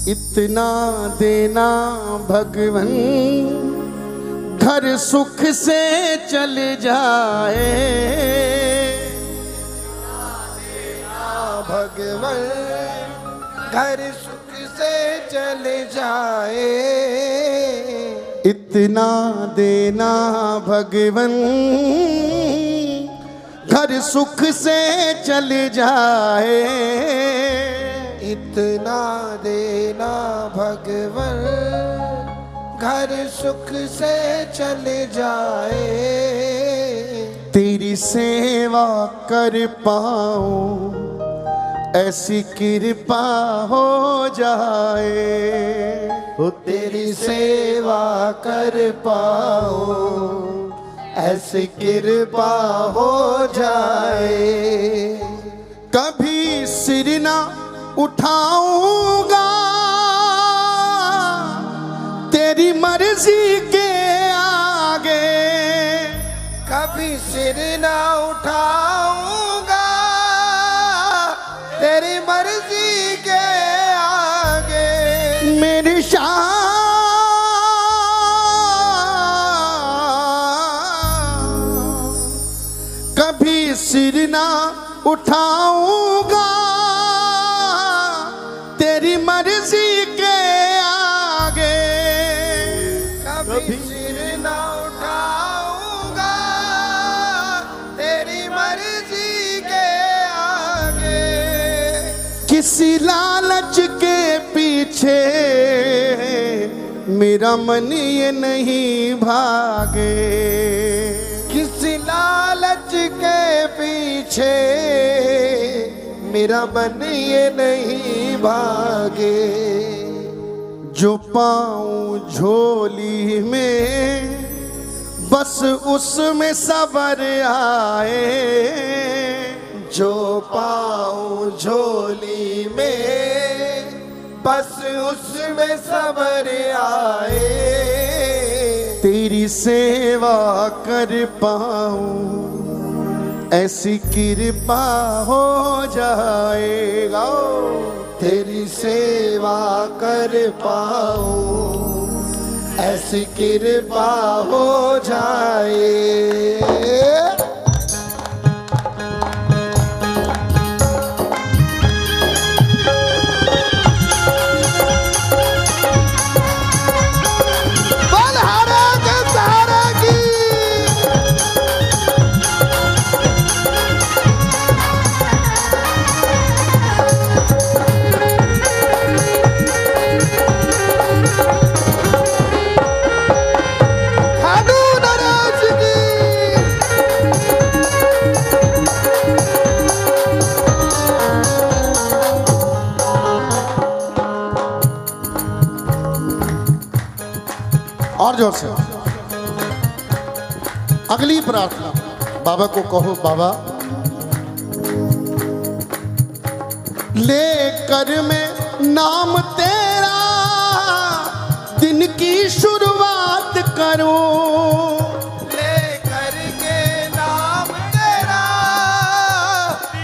इतना देना भगवन घर सुख से चल जाए। भगवन घर सुख से चल जाए। इतना देना भगवन घर सुख से चल जाए। इतना देना भगवन घर सुख से चल जाए। तेरी सेवा कर पाऊं ऐसी कृपा हो जाए। हो तेरी सेवा कर पाऊं ऐसी कृपा हो जाए। कभी सिर ना उठाऊंगा तेरी मर्जी के आगे। कभी सिर ना उठाऊंगा तेरी मर्जी के आगे। मेरी शान कभी सिर ना उठाऊंगा तेरी मर्जी के आगे। कभी सिर ना उठाऊंगा तेरी मर्जी के आगे। किसी लालच के पीछे मेरा मन ये नहीं भागे। किसी लालच के पीछे मेरा मन ये नहीं भागे। जो पाऊं झोली में बस उसमें सबर आए। जो पाऊं झोली में बस उसमें सबर आए। तेरी सेवा कर पाऊं ऐसी कृपा हो जाएगा। तेरी सेवा कर पाऊं ऐसी कृपा हो जाए। और जोर से अगली प्रार्थना बाबा को कहो। बाबा लेकर मैं नाम तेरा दिन की शुरुआत करूं। लेकर के नाम तेरा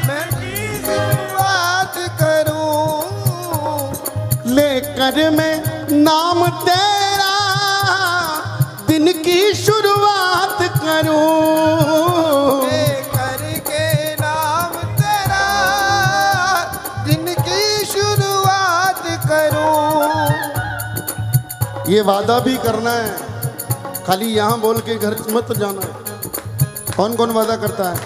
मैं की शुरुआत करूं। लेकर मैं नाम तेरा दिन की शुरुआत करूं। लेकर के नाम तेरा दिन की शुरुआत करूं। ये वादा भी करना है, खाली यहाँ बोल के घर मत जाना है। कौन कौन वादा करता है?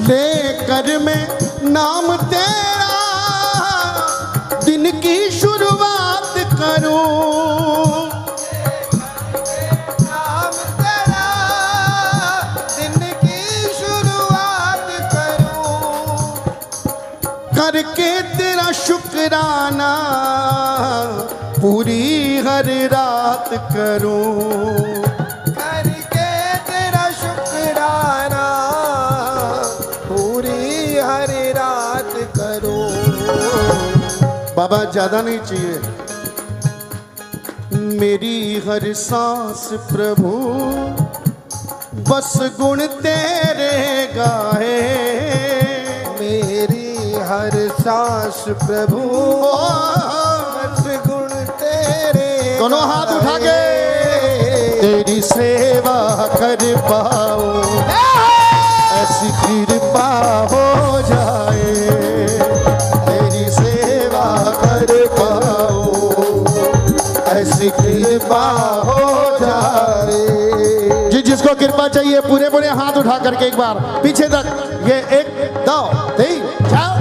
लेकर मैं नाम तेरा दिन की शुरुआत करूं। नाम तेरा दिन की शुरुआत करूं। करके तेरा शुक्राना पूरी हर रात करूं। करके तेरा शुक्राना पूरी हर रात करूं। बाबा ज्यादा नहीं चाहिए। मेरी हर सांस प्रभु बस गुण तेरे गाए। नाश प्रभु बस गुण तेरे दोनों हाथ उठा के तेरी सेवा कर पाऊं ऐसी कृपा हो जाए, तेरी सेवा कर पाऊं ऐसी कृपा हो जाए। जी जिसको कृपा चाहिए पूरे पूरे हाथ उठा करके एक बार पीछे तक, ये 1 2 3 4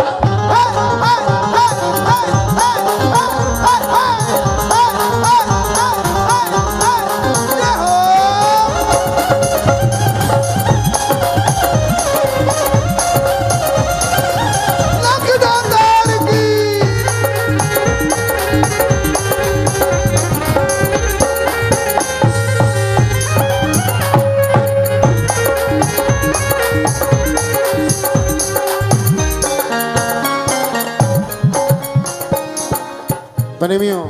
प्रेमियों,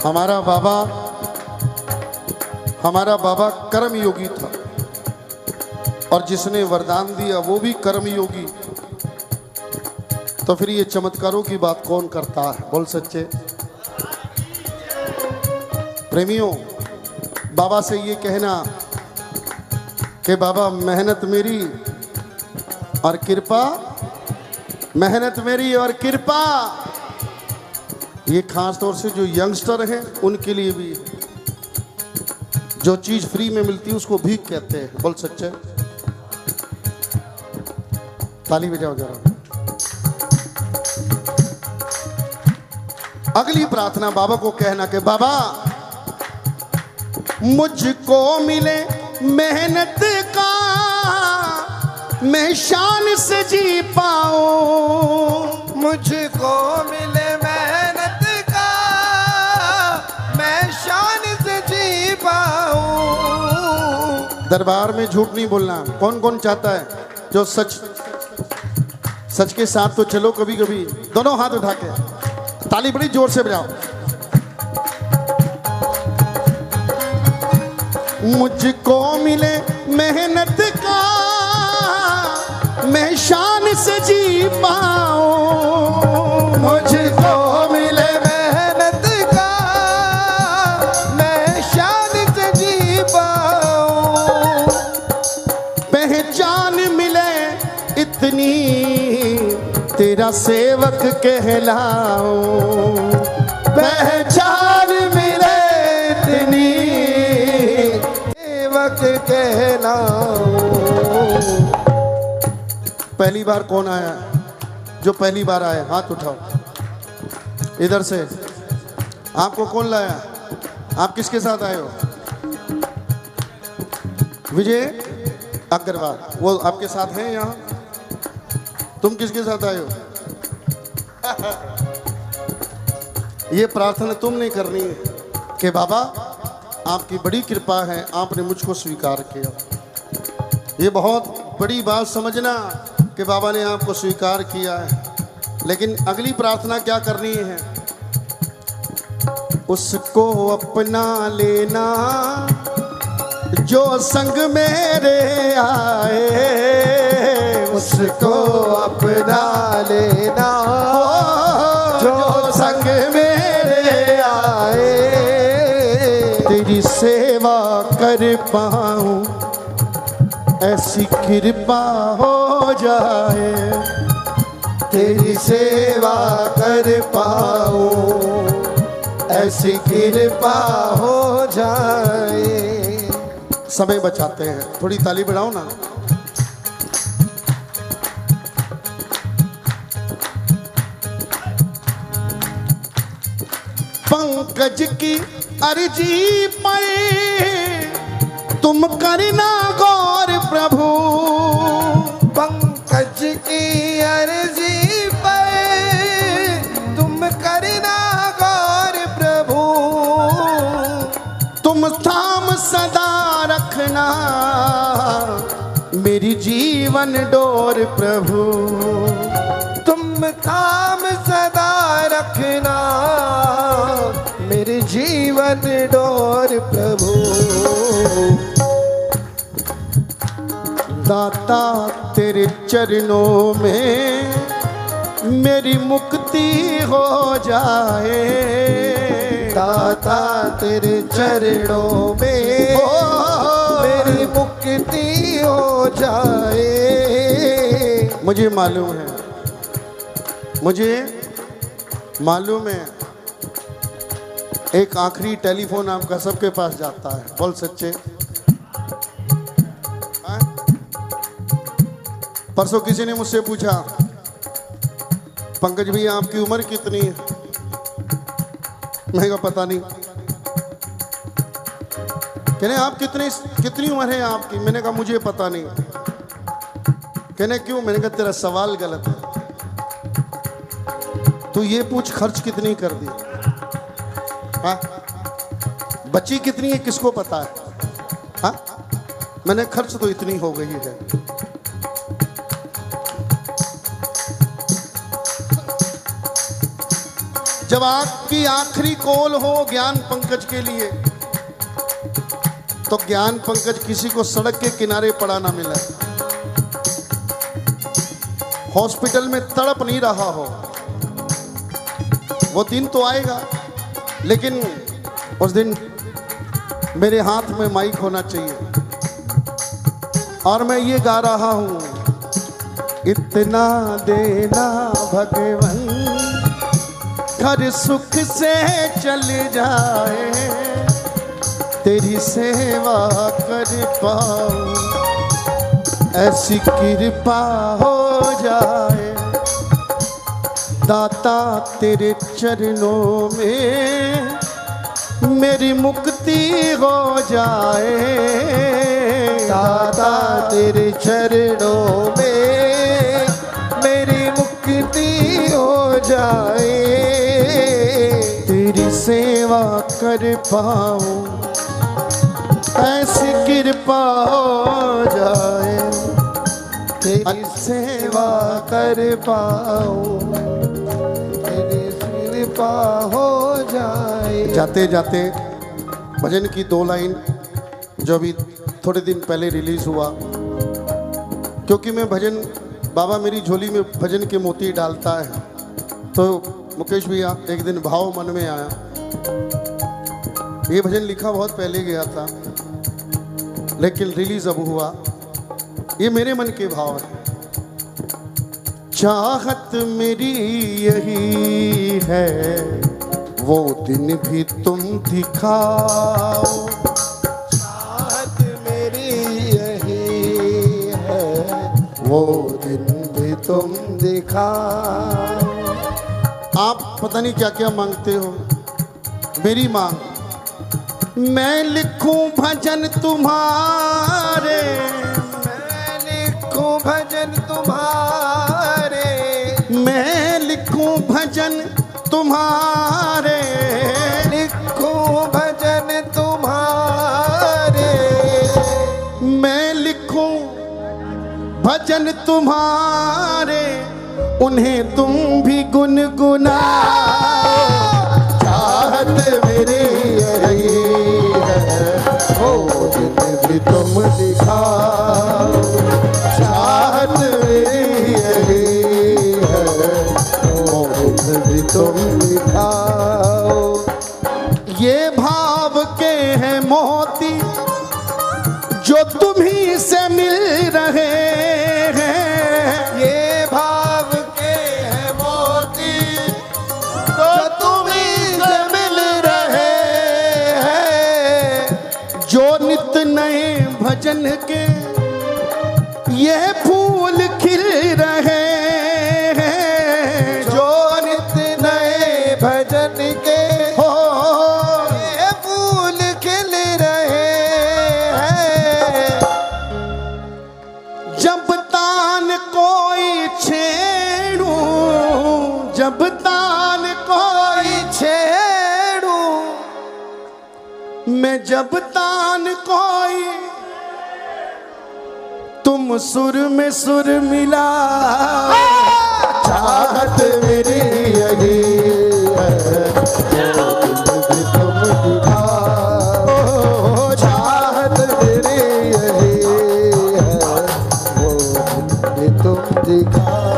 हमारा बाबा कर्म योगी था और जिसने वरदान दिया वो भी कर्म योगी, तो फिर ये चमत्कारों की बात कौन करता है? बोल सच्चे प्रेमियों। बाबा से ये कहना कि बाबा मेहनत मेरी और कृपा, मेहनत मेरी और कृपा, ये खास तौर से जो यंगस्टर हैं उनके लिए भी, जो चीज फ्री में मिलती है उसको भीख कहते हैं। बोल सच्चे, ताली बजाओ जरा। अगली प्रार्थना बाबा को कहना कि बाबा मुझको मिले मेहनत का मैं शान से जी पाऊं, मुझको मिले मेहनत का मैं शान से जी पाऊं। दरबार में झूठ नहीं बोलना। कौन कौन चाहता है जो सच के साथ तो चलो कभी कभी, दोनों हाथ उठा के ताली बड़ी जोर से बजाओ। मुझको मिले मेहनत का मैं शान से जी पाऊं, मुझको मिले मेहनत का मैं शान से जी पाऊं। पहचान मिले इतनी तेरा सेवक कहलाऊं, पहचान मिले इतनी सेवक कहलाऊं। पहली बार कौन आया? जो पहली बार आया हाथ उठाओ। इधर से आपको कौन लाया? आप किसके साथ आए हो? विजय अग्रवाल, वो आपके साथ हैं यहाँ? तुम किसके साथ आए हो? ये प्रार्थना तुम नहीं करनी है कि बाबा आपकी बड़ी कृपा है, आपने मुझको स्वीकार किया। ये बहुत बड़ी बात समझना कि बाबा ने आपको स्वीकार किया है। लेकिन अगली प्रार्थना क्या करनी है? उसको अपना लेना जो संग मेरे आए, उसको अपना लेना जो संग मेरे आए। तेरी सेवा कर पाऊं ऐसी कृपा हो जाए, तेरी सेवा कर पाऊं ऐसी कृपा हो जाए। समय बचाते हैं, थोड़ी ताली बढ़ाओ ना। पंकज की अर्जी पर तुम करना गौर प्रभु, पंकज की अर्जी पर तुम करना गौर प्रभु। तुम थाम सदा रखना मेरी जीवन डोर प्रभु, तुम थाम सदा रखना मेरे जीवन डोर प्रभु। दाता तेरे चरणों में मेरी मुक्ति हो जाए। दाता तेरे चरणों में मेरी मुक्ति हो जाए। मुझे मालूम है एक आखिरी टेलीफोन आपका सबके पास जाता है, बोल सच्चे। हाँ? परसों किसी ने मुझसे पूछा, पंकज भैया आपकी उम्र कितनी है? मैं कहा पता नहीं। कहने आप कितनी उम्र है आपकी? मैंने कहा मुझे पता नहीं। कहने क्यों? मैंने कहा तेरा सवाल गलत है, तू ये पूछ खर्च कितनी कर दी। हाँ? बची कितनी है किसको पता है? हाँ? मैंने खर्च तो इतनी हो गई है। जब आपकी आखिरी कॉल हो ज्ञान पंकज के लिए, तो ज्ञान पंकज किसी को सड़क के किनारे पड़ा ना मिला, हॉस्पिटल में तड़प नहीं रहा हो। वो दिन तो आएगा, लेकिन उस दिन मेरे हाथ में माइक होना चाहिए और मैं ये गा रहा हूं, इतना देना भगवन घर सुख से चल जाए, तेरी सेवा कर पाऊं ऐसी कृपा हो जाए। दाता तेरे चरणों में मेरी मुक्ति हो जाए। दाता तेरे चरणों में मेरी मुक्ति हो जाए। तेरी सेवा कर पाऊं ऐसी कृपा हो जाए, तेरी सेवा कर पाऊं तेरी कृपा हो जाए। जाते जाते भजन की 2 लाइन जो अभी थोड़े दिन पहले रिलीज हुआ, क्योंकि मैं भजन, बाबा मेरी झोली में भजन के मोती डालता है, तो मुकेश भैया एक दिन भाव मन में आया। ये भजन लिखा बहुत पहले गया था, लेकिन रिलीज अब हुआ। ये मेरे मन के भाव है। चाहत मेरी यही है वो दिन भी तुम दिखाओ। चाहत मेरी यही है वो दिन भी तुम दिखाओ। आप पता नहीं क्या क्या मांगते हो। मेरी मांग, मैं लिखूं भजन तुम्हारे, मैं लिखूं भजन तुम्हारे, मैं लिखूं भजन तुम्हारे, लिखूं भजन तुम्हारे, मैं लिखूं भजन तुम्हारे, उन्हें तुम भी गुनगुनाओ। चाहत मेरी यही है वो दिन भी तुम दिखाओ। चाहत मेरी यही है वो दिन भी तुम दिखाओ। ये भाव के हैं मोती जो तुम्हीं से मिल रहे हैं। ये भाव के हैं मोती जो तुम्हीं से मिल रहे हैं। जो नित नए भजन के ये फूल खिल रहे हैं। जो नित नए भजन के हो ये फूल खिल रहे हैं। जब तान कोई छेड़ू, जब तान कोई छेड़ू, मैं जब तान कोई, तुम सुर में सुर मिला। चाहत मेरी यही है भी तुम दिखाओ। चाहत मेरी यही है वो भी तुम दिखाओ।